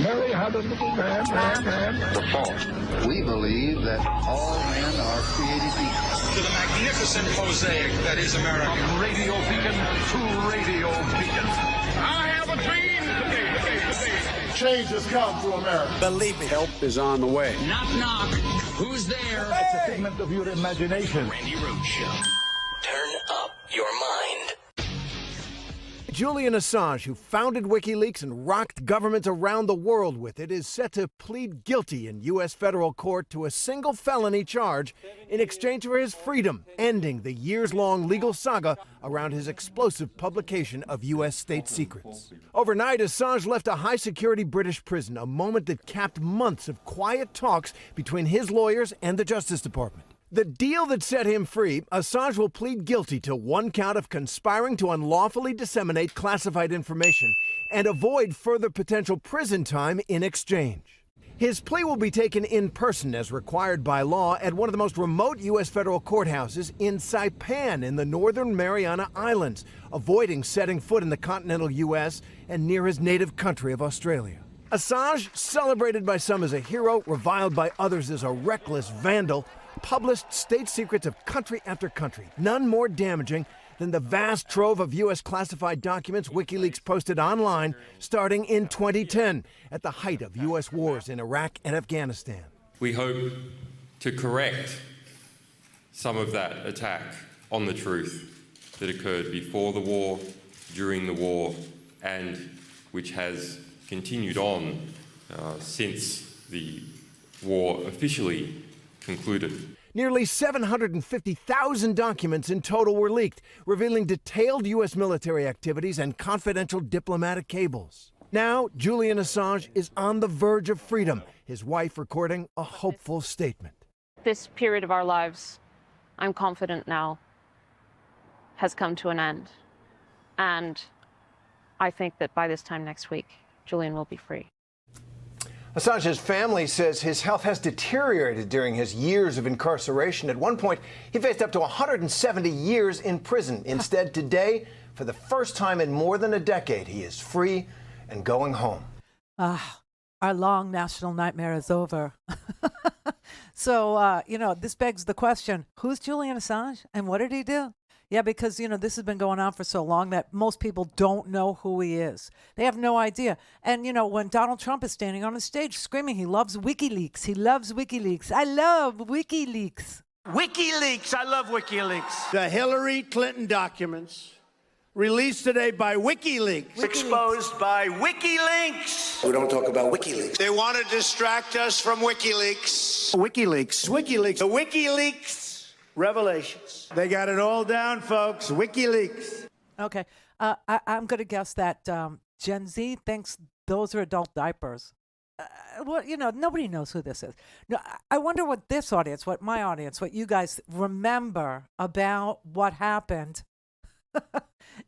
Mary had a little lamb. The fault. We believe that all men are created equal. To the magnificent mosaic that is America. From radio beacon to radio beacon. I have a dream. Change has come to America. Believe me, help is on the way. Knock, knock. Who's there? It's a figment of your imagination. Randi Rhodes Show. Turn up your mind. Julian Assange, who founded WikiLeaks and rocked governments around the world with it, is set to plead guilty in U.S. federal court to a single felony charge in exchange for his freedom, ending the years-long legal saga around his explosive publication of U.S. state secrets. Overnight, Assange left a high-security British prison, a moment that capped months of quiet talks between his lawyers and the Justice Department. The deal that set him free, Assange will plead guilty to one count of conspiring to unlawfully disseminate classified information and avoid further potential prison time in exchange. His plea will be taken in person as required by law at one of the most remote U.S. federal courthouses in Saipan in the northern Mariana Islands, avoiding setting foot in the continental U.S. and near his native country of Australia. Assange, celebrated by some as a hero, reviled by others as a reckless vandal, published state secrets of country after country, none more damaging than the vast trove of U.S. classified documents WikiLeaks posted online starting in 2010 at the height of U.S. wars in Iraq and Afghanistan. We hope to correct some of that attack on the truth that occurred before the war, during the war, and which has continued on since the war officially concluded. Nearly 750,000 documents in total were leaked, revealing detailed U.S. military activities and confidential diplomatic cables. Now, Julian Assange is on the verge of freedom, his wife recording a hopeful statement. This period of our lives, I'm confident now, has come to an end. And I think that by this time next week, Julian will be free. Assange's family says his health has deteriorated during his years of incarceration. At one point, he faced up to 170 years in prison. Instead, today, for the first time in more than a decade, he is free and going home. Our long national nightmare is over. So, this begs the question, who's Julian Assange and what did he do? Yeah, because, this has been going on for so long that most people don't know who he is. They have no idea. And, when Donald Trump is standing on the stage screaming he loves WikiLeaks, he loves WikiLeaks. I love WikiLeaks. WikiLeaks, I love WikiLeaks. The Hillary Clinton documents released today by WikiLeaks. Exposed by WikiLeaks. We don't talk about WikiLeaks. They want to distract us from WikiLeaks. WikiLeaks. The WikiLeaks revelations. They got it all down, folks. WikiLeaks. Okay. I'm going to guess that Gen Z thinks those are adult diapers. Nobody knows who this is. No, I wonder what this audience, what my audience, what you guys remember about what happened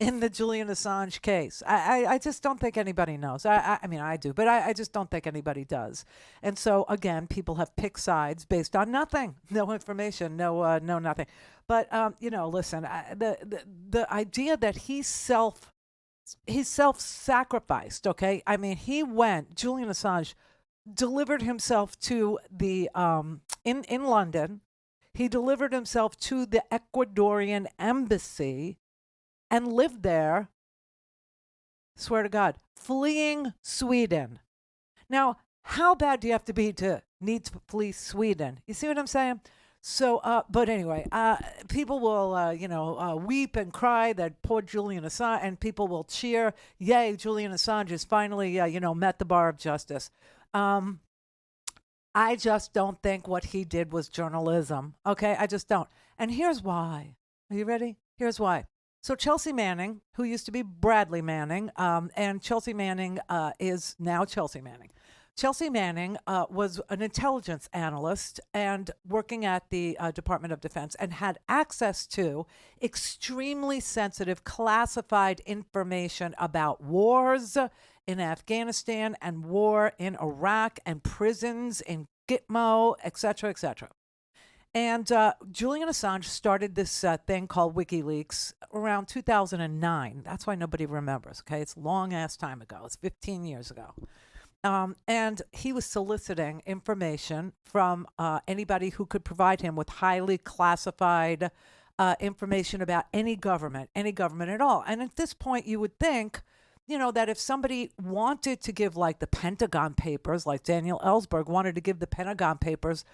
in the Julian Assange case. I just don't think anybody knows. I mean, I do, but I just don't think anybody does. And so, again, people have picked sides based on nothing, no information, no nothing. But, listen, the idea that he self-sacrificed, okay? I mean, Julian Assange delivered himself to the, in London, he delivered himself to the Ecuadorian embassy and lived there, swear to God, fleeing Sweden. Now, how bad do you have to be to need to flee Sweden? You see what I'm saying? So, but anyway, people will, weep and cry that poor Julian Assange, and people will cheer, yay, Julian Assange has finally, met the bar of justice. I just don't think what he did was journalism, okay? I just don't. And here's why. Are you ready? Here's why. So Chelsea Manning, who used to be Bradley Manning, and Chelsea Manning is now Chelsea Manning. Chelsea Manning was an intelligence analyst and working at the Department of Defense and had access to extremely sensitive classified information about wars in Afghanistan and war in Iraq and prisons in Gitmo, et cetera, et cetera. And Julian Assange started this thing called WikiLeaks around 2009. That's why nobody remembers, okay? It's a long-ass time ago. It's 15 years ago. And he was soliciting information from anybody who could provide him with highly classified information about any government at all. And at this point, you would think, that if somebody wanted to give like the Pentagon Papers, like Daniel Ellsberg wanted to give the Pentagon Papers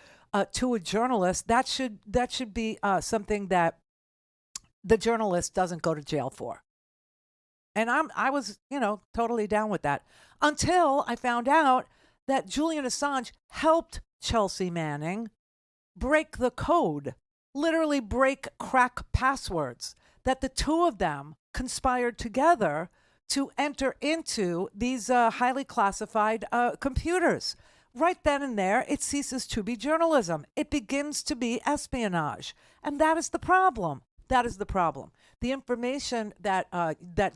to a journalist, that should be something that the journalist doesn't go to jail for. And I was, totally down with that until I found out that Julian Assange helped Chelsea Manning break the code, literally crack passwords, that the two of them conspired together to enter into these highly classified computers. Right then and there, it ceases to be journalism. It begins to be espionage. And that is the problem. The information that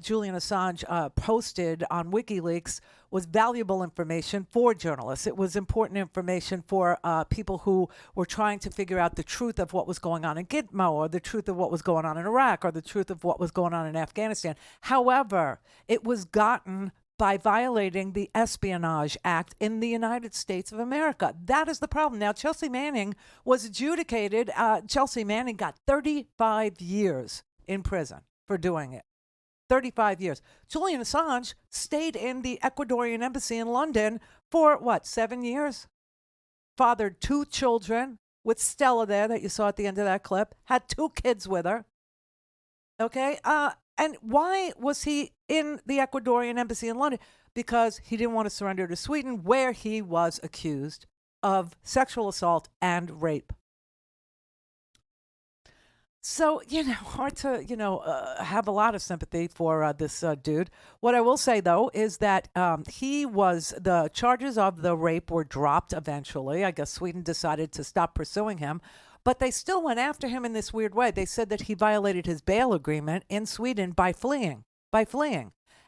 Julian Assange posted on WikiLeaks was valuable information for journalists. It was important information for people who were trying to figure out the truth of what was going on in Gitmo, or the truth of what was going on in Iraq, or the truth of what was going on in Afghanistan. However, it was gotten by violating the Espionage Act in the United States of America. That is the problem. Now, Chelsea Manning was adjudicated. Chelsea Manning got 35 years in prison for doing it. 35 years. Julian Assange stayed in the Ecuadorian embassy in London for, 7 years? Fathered 2 children with Stella there that you saw at the end of that clip. Had 2 kids with her. Okay? And why was he in the Ecuadorian embassy in London? Because he didn't want to surrender to Sweden, where he was accused of sexual assault and rape. So, hard to, have a lot of sympathy for this dude. What I will say, though, is that the charges of the rape were dropped eventually. I guess Sweden decided to stop pursuing him. But they still went after him in this weird way. They said that he violated his bail agreement in Sweden by fleeing.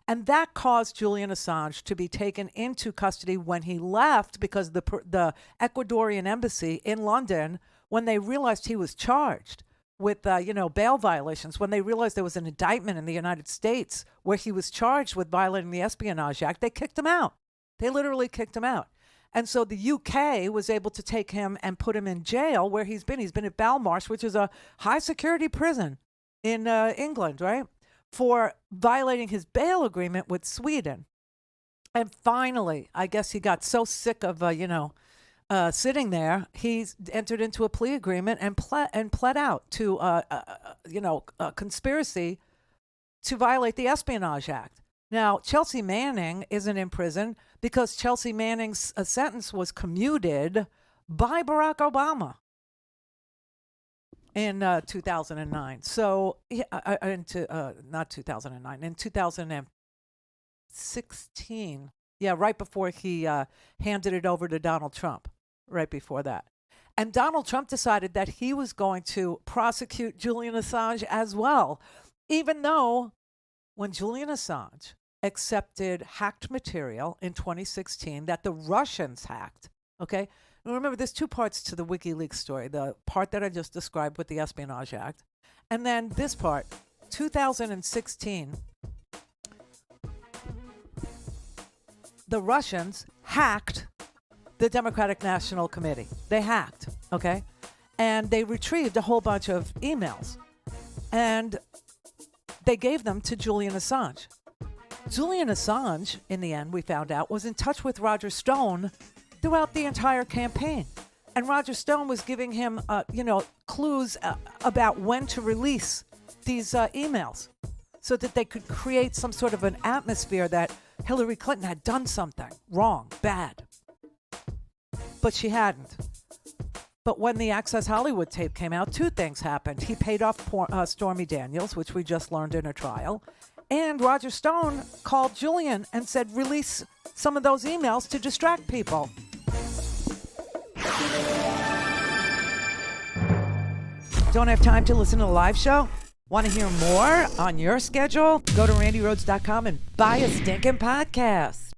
And that caused Julian Assange to be taken into custody when he left, because the Ecuadorian embassy in London, when they realized he was charged with, bail violations, when they realized there was an indictment in the United States where he was charged with violating the Espionage Act, they kicked him out. They literally kicked him out. And so the UK was able to take him and put him in jail where he's been. He's been at Belmarsh, which is a high security prison in England, right? For violating his bail agreement with Sweden. And finally, I guess he got so sick of, sitting there, he entered into a plea agreement and pled out to, a conspiracy to violate the Espionage Act. Now, Chelsea Manning isn't in prison because Chelsea Manning's sentence was commuted by Barack Obama in 2009. So, not 2009, in 2016. Yeah, right before he handed it over to Donald Trump, right before that. And Donald Trump decided that he was going to prosecute Julian Assange as well, even though when Julian Assange accepted hacked material in 2016 that the Russians hacked, okay? And remember, there's 2 parts to the WikiLeaks story. The part that I just described with the Espionage Act, and then this part, 2016, the Russians hacked the Democratic National Committee. They hacked, okay? And they retrieved a whole bunch of emails, and they gave them to Julian Assange. Julian Assange, in the end, we found out, was in touch with Roger Stone throughout the entire campaign. And Roger Stone was giving him, clues about when to release these emails so that they could create some sort of an atmosphere that Hillary Clinton had done something wrong, bad. But she hadn't. But when the Access Hollywood tape came out, 2 things happened. He paid off Stormy Daniels, which we just learned in a trial. And Roger Stone called Julian and said, release some of those emails to distract people. Don't have time to listen to the live show? Want to hear more on your schedule? Go to RandiRhodes.com and buy a stinking podcast.